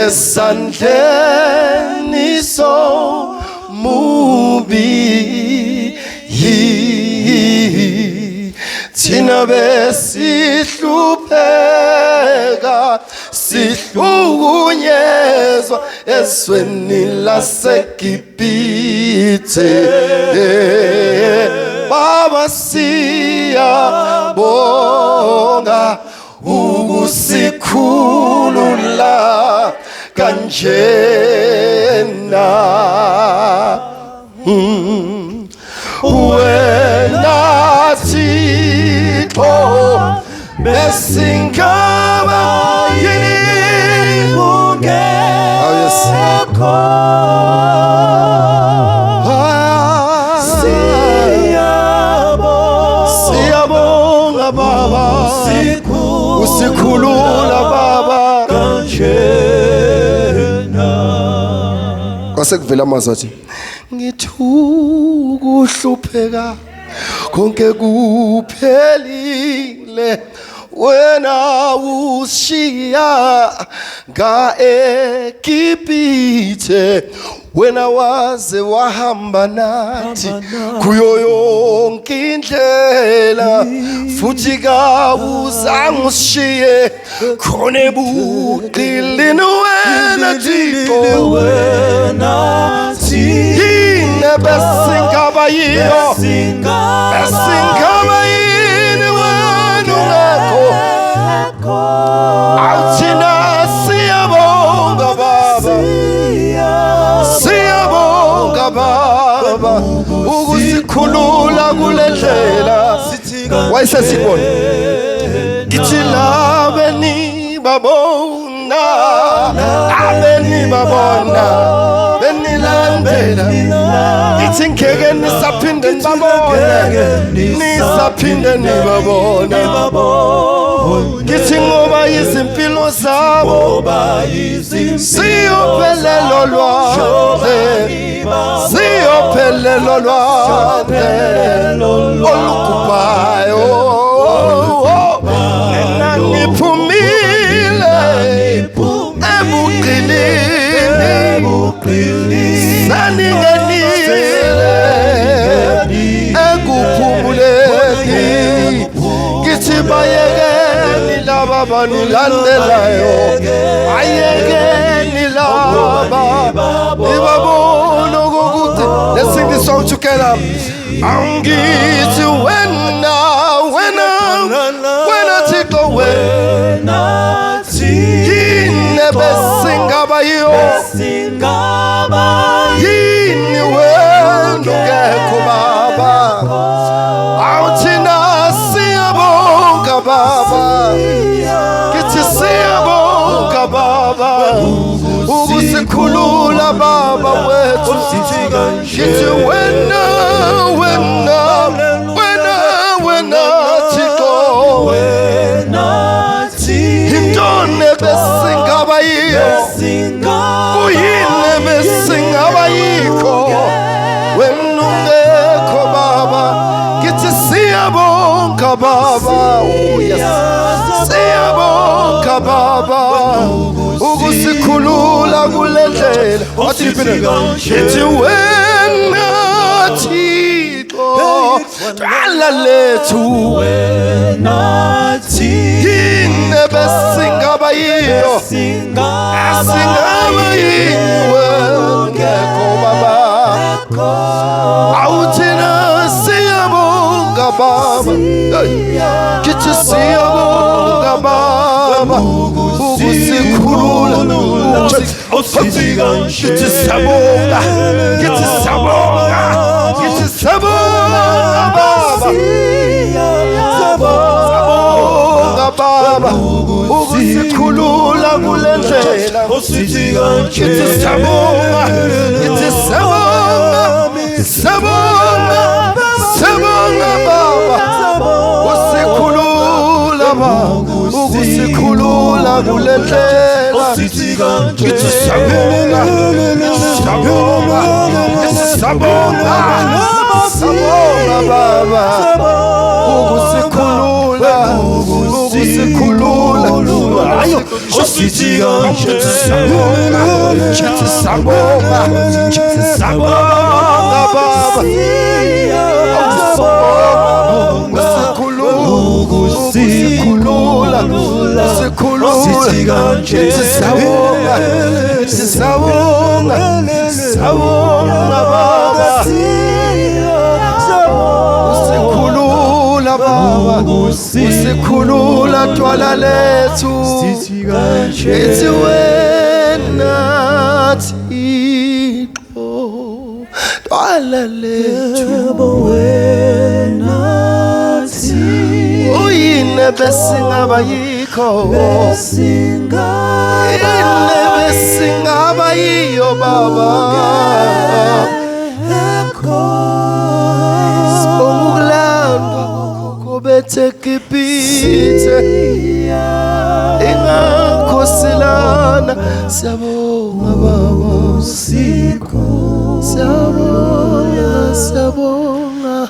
esandleni somubi thina besihlupheka sihlukunyezwa esweni laseGibhithe Baba siyabonga ukusikhulula kanjena wena Thixo besingaba yini ungekho siyabonga Baba usikhulula Baba kanjena kwase kuvela amazwi athi ngithukuhlupheka konke kuphelile wena ushiya ngaeGibhithe wena waze wahamba nathi kuyo yonke indlela futhi kawuzange ushiye khona ebuqilini wena Thixo wena thina besingaba yiyo besingaba yini wena ungekho awuthina siyabonga Baba siyabonga Baba ukusikhulula kule ndlela wayesesibona ngithi labeni babona abeni babona benilandela ngithi ngeke nisaphinde nibabone nisaphinde nibabone ngithi ngoba izimpilo zabo siyophelelo lwandle olugubhayo ngiphumile ebuqilini saningenile ekuphumuleni ngithi bayekeni laba banilandelayo ayekeni laba ibabona ukuthi let's sing this song together angithi wena Thixo wena yini besingaba yiyo yini wena ungekho Baba awuthina siyabonga Baba ngithi siyabonga Baba ukusikhulula Baba wethu ngithi wena Thixo intone besingaba yiyo kuyini besingaba yikho wena ungekho Baba ngithi siyabonga Baba siyabonga Baba ukusikhulula kule ndlela ngithi wena Thixo dwala lethu wena yini besingaba yiyo asingaba yiwe ngekho Baba awuthina siyabonga Baba ngithi siyabonga Baba ukusikhulula ngithi sabonga Baba ukusikhulula kule ndlela ngithi sabonga Baba usikhulula ukusikhulula kule ndlela ngithi sabonga Baba ukusikhulula ngayo sithi kanje Sabonga Baba Usikhulula sithi kanje Sawonga Baba Usikhulula Baba Usikhulula twala lethu ethi wena Thixo twala lethu wena Thixo uyine besingaba yikho besingaba yiyo Baba Betekipite ingakhosilana siyabonga Baba siyabonga